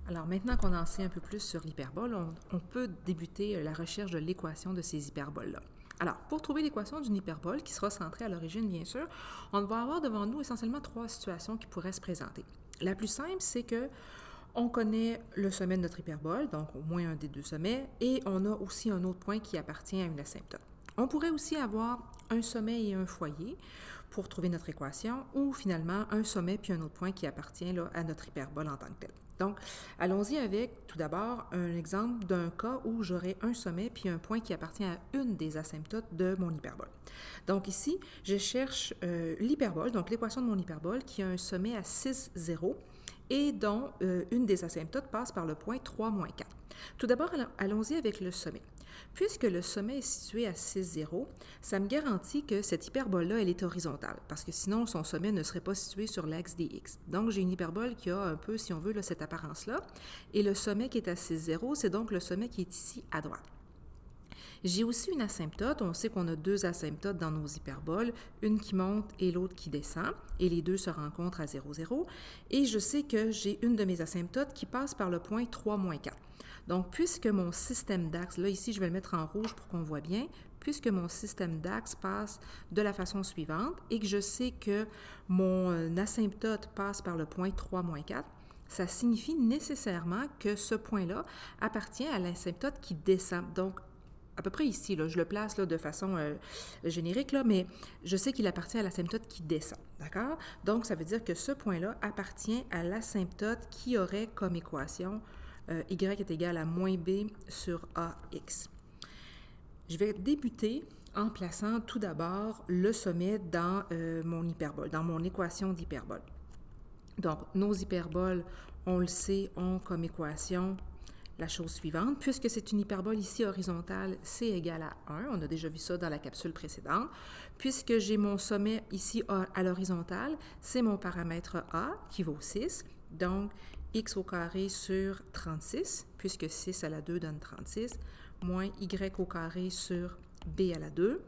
Alors maintenant qu'on en sait un peu plus sur l'hyperbole, on peut débuter la recherche de l'équation de ces hyperboles-là. Alors, pour trouver l'équation d'une hyperbole, qui sera centrée à l'origine, bien sûr, on va avoir devant nous essentiellement trois situations qui pourraient se présenter. La plus simple, c'est que on connaît le sommet de notre hyperbole, donc au moins un des deux sommets, et on a aussi un autre point qui appartient à une asymptote. On pourrait aussi avoir un sommet et un foyer pour trouver notre équation, ou finalement un sommet puis un autre point qui appartient là, à notre hyperbole en tant que tel. Donc, allons-y avec tout d'abord un exemple d'un cas où j'aurai un sommet puis un point qui appartient à une des asymptotes de mon hyperbole. Donc ici, je cherche l'hyperbole, donc l'équation de mon hyperbole qui a un sommet à 6, 0 et dont une des asymptotes passe par le point 3, moins 4. Tout d'abord, allons-y avec le sommet. Puisque le sommet est situé à 6, 0, ça me garantit que cette hyperbole-là, elle est horizontale, parce que sinon, son sommet ne serait pas situé sur l'axe des x. Donc, j'ai une hyperbole qui a un peu, si on veut, là, cette apparence-là, et le sommet qui est à 6, 0, c'est donc le sommet qui est ici à droite. J'ai aussi une asymptote. On sait qu'on a deux asymptotes dans nos hyperboles, une qui monte et l'autre qui descend, et les deux se rencontrent à 0, 0. Et je sais que j'ai une de mes asymptotes qui passe par le point 3, moins 4. Donc, puisque mon système d'axe, là ici je vais le mettre en rouge pour qu'on voit bien, puisque mon système d'axe passe de la façon suivante et que je sais que mon asymptote passe par le point 3, moins 4, ça signifie nécessairement que ce point-là appartient à l'asymptote qui descend. Donc, à peu près ici, là, je le place là, de façon générique, là, mais je sais qu'il appartient à l'asymptote qui descend, d'accord? Donc, ça veut dire que ce point-là appartient à l'asymptote qui aurait comme équation y est égal à moins b sur ax. Je vais débuter en plaçant tout d'abord le sommet dans mon hyperbole, dans mon équation d'hyperbole. Donc, nos hyperboles, on le sait, ont comme équation la chose suivante. Puisque c'est une hyperbole ici horizontale, c égale à 1. On a déjà vu ça dans la capsule précédente. Puisque j'ai mon sommet ici à l'horizontale, c'est mon paramètre a qui vaut 6. Donc, x au carré sur 36, puisque 6 à la 2 donne 36, moins y au carré sur b à la 2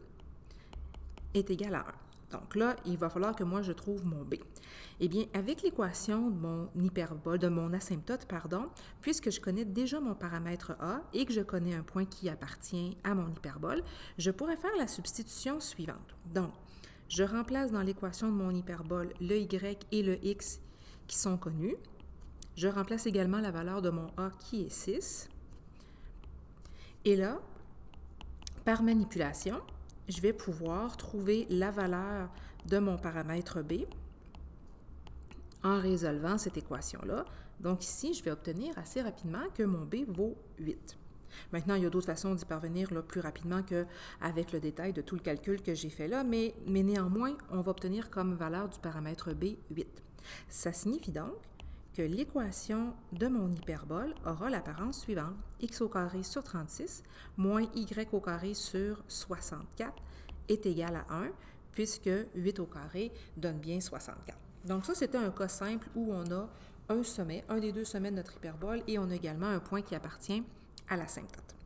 est égal à 1. Donc là, il va falloir que moi, je trouve mon b. Eh bien, avec l'équation de mon hyperbole, de mon asymptote, pardon, puisque je connais déjà mon paramètre a et que je connais un point qui appartient à mon hyperbole, je pourrais faire la substitution suivante. Donc, je remplace dans l'équation de mon hyperbole le y et le x qui sont connus. Je remplace également la valeur de mon a qui est 6. Et là, par manipulation, je vais pouvoir trouver la valeur de mon paramètre b en résolvant cette équation-là. Donc ici, je vais obtenir assez rapidement que mon b vaut 8. Maintenant, il y a d'autres façons d'y parvenir là, plus rapidement qu'avec le détail de tout le calcul que j'ai fait là, mais néanmoins, on va obtenir comme valeur du paramètre b 8. Ça signifie donc que l'équation de mon hyperbole aura l'apparence suivante. X au carré sur 36 moins y au carré sur 64 est égal à 1, puisque 8 au carré donne bien 64. Donc ça, c'était un cas simple où on a un sommet, un des deux sommets de notre hyperbole, et on a également un point qui appartient à l'asymptote.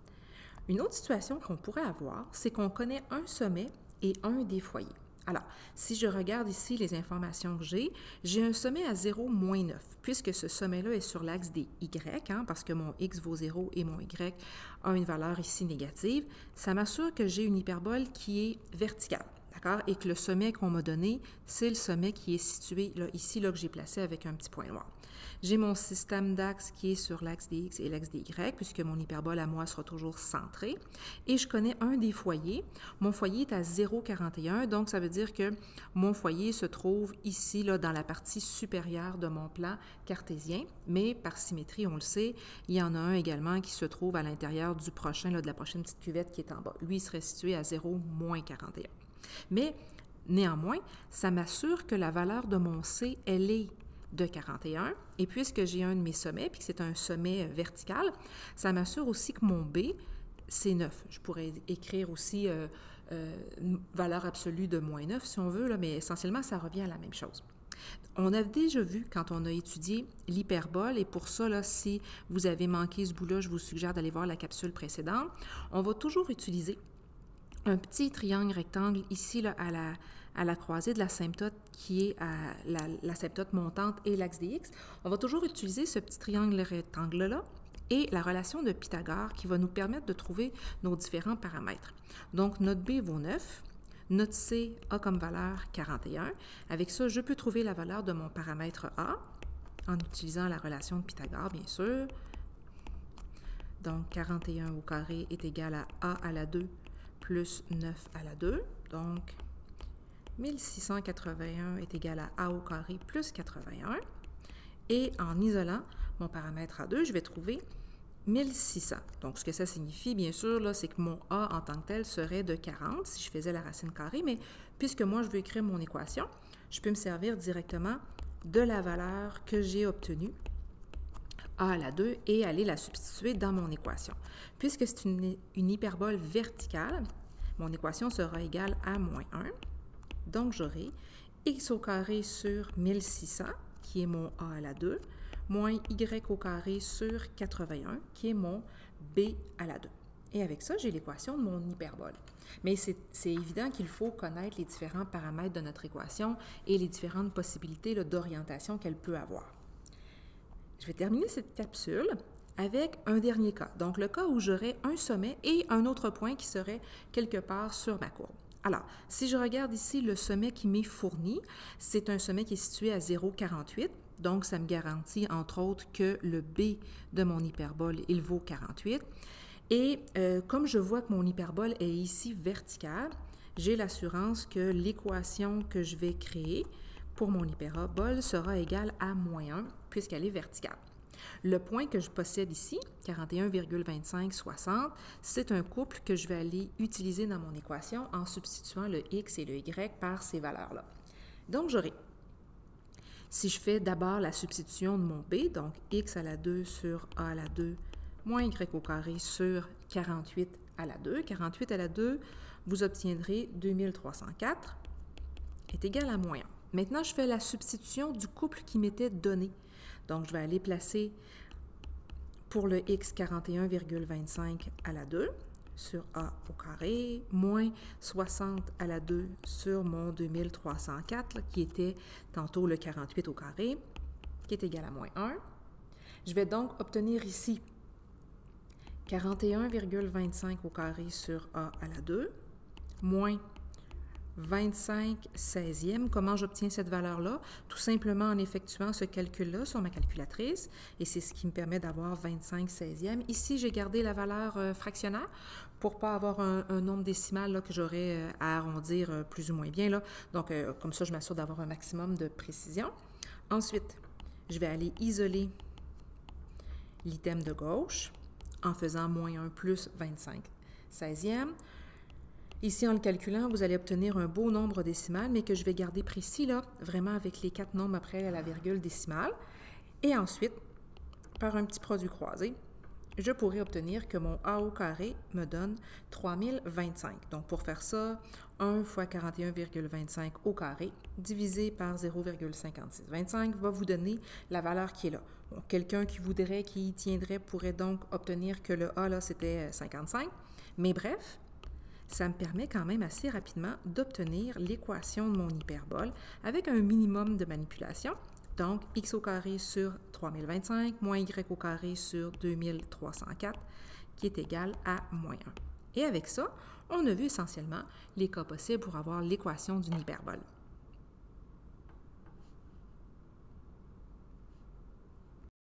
Une autre situation qu'on pourrait avoir, c'est qu'on connaît un sommet et un des foyers. Alors, si je regarde ici les informations que j'ai un sommet à 0, moins 9, puisque ce sommet-là est sur l'axe des y, parce que mon x vaut 0 et mon y a une valeur ici négative, ça m'assure que j'ai une hyperbole qui est verticale. D'accord? Et que le sommet qu'on m'a donné, c'est le sommet qui est situé là, ici, là, que j'ai placé avec un petit point noir. J'ai mon système d'axe qui est sur l'axe des x et l'axe des y, puisque mon hyperbole à moi sera toujours centré. Et je connais un des foyers. Mon foyer est à 0,41, donc ça veut dire que mon foyer se trouve ici, là, dans la partie supérieure de mon plan cartésien. Mais par symétrie, on le sait, il y en a un également qui se trouve à l'intérieur du prochain, là, de la prochaine petite cuvette qui est en bas. Lui, il serait situé à 0, moins 41. Mais néanmoins, ça m'assure que la valeur de mon C, elle est de 41. Et puisque j'ai un de mes sommets, puis que c'est un sommet vertical, ça m'assure aussi que mon B, c'est 9. Je pourrais écrire aussi une valeur absolue de moins 9 si on veut, là, mais essentiellement, ça revient à la même chose. On a déjà vu quand on a étudié l'hyperbole, et pour ça, là, si vous avez manqué ce bout-là, je vous suggère d'aller voir la capsule précédente. On va toujours utiliser un petit triangle rectangle ici là, à la croisée de l'asymptote qui est à l'asymptote montante et l'axe des x, on va toujours utiliser ce petit triangle rectangle-là et la relation de Pythagore qui va nous permettre de trouver nos différents paramètres. Donc, notre B vaut 9, notre C a comme valeur 41. Avec ça, je peux trouver la valeur de mon paramètre A en utilisant la relation de Pythagore, bien sûr. Donc, 41 au carré est égal à A à la 2 plus 9 à la 2. Donc, 1681 est égal à A au carré plus 81. Et en isolant mon paramètre A2, je vais trouver 1600. Donc, ce que ça signifie, bien sûr, c'est que mon A en tant que tel serait de 40 si je faisais la racine carrée, mais puisque moi, je veux écrire mon équation, je peux me servir directement de la valeur que j'ai obtenue, A à la 2, et aller la substituer dans mon équation. Puisque c'est une hyperbole verticale, mon équation sera égale à moins 1. Donc, j'aurai x au carré sur 1600, qui est mon A à la 2, moins y au carré sur 81, qui est mon b à la 2. Et avec ça, j'ai l'équation de mon hyperbole. Mais c'est évident qu'il faut connaître les différents paramètres de notre équation et les différentes possibilités d'orientation qu'elle peut avoir. Je vais terminer cette capsule avec un dernier cas. Donc, le cas où j'aurais un sommet et un autre point qui serait quelque part sur ma courbe. Alors, si je regarde ici le sommet qui m'est fourni, c'est un sommet qui est situé à 0,48. Donc, ça me garantit, entre autres, que le B de mon hyperbole, il vaut 48. Et comme je vois que mon hyperbole est ici verticale, j'ai l'assurance que l'équation que je vais créer pour mon hyperbole sera égale à moins 1, puisqu'elle est verticale. Le point que je possède ici, 41,2560, c'est un couple que je vais aller utiliser dans mon équation en substituant le x et le y par ces valeurs-là. Donc, j'aurai, si je fais d'abord la substitution de mon b, donc x à la 2 sur a à la 2 moins y au carré sur 48 à la 2. 48 à la 2, vous obtiendrez 2304 est égal à moins 1. Maintenant, je fais la substitution du couple qui m'était donné. Donc, je vais aller placer pour le x 41,25 à la 2 sur a au carré, moins 60 à la 2 sur mon 2304, là, qui était tantôt le 48 au carré, qui est égal à moins 1. Je vais donc obtenir ici 41,25 au carré sur a à la 2, moins 25 16e. Comment j'obtiens cette valeur-là? Tout simplement en effectuant ce calcul-là sur ma calculatrice, et c'est ce qui me permet d'avoir 25 16e. Ici, j'ai gardé la valeur fractionnaire pour ne pas avoir un nombre décimal là, que j'aurais à arrondir plus ou moins bien. Là. Donc, comme ça, je m'assure d'avoir un maximum de précision. Ensuite, je vais aller isoler l'item de gauche en faisant moins 1 plus 25 16e. Ici, en le calculant, vous allez obtenir un beau nombre décimal, mais que je vais garder précis, là, vraiment avec les 4 nombres après la virgule décimale. Et ensuite, par un petit produit croisé, je pourrais obtenir que mon A au carré me donne 3025. Donc, pour faire ça, 1 fois 41,25 au carré divisé par 0,5625 va vous donner la valeur qui est là. Bon, quelqu'un qui voudrait, qui y tiendrait, pourrait donc obtenir que le A, là, c'était 55. Mais bref, ça me permet quand même assez rapidement d'obtenir l'équation de mon hyperbole avec un minimum de manipulation. Donc, x au carré sur 3025 moins y au carré sur 2304 qui est égal à moins 1. Et avec ça, on a vu essentiellement les cas possibles pour avoir l'équation d'une hyperbole.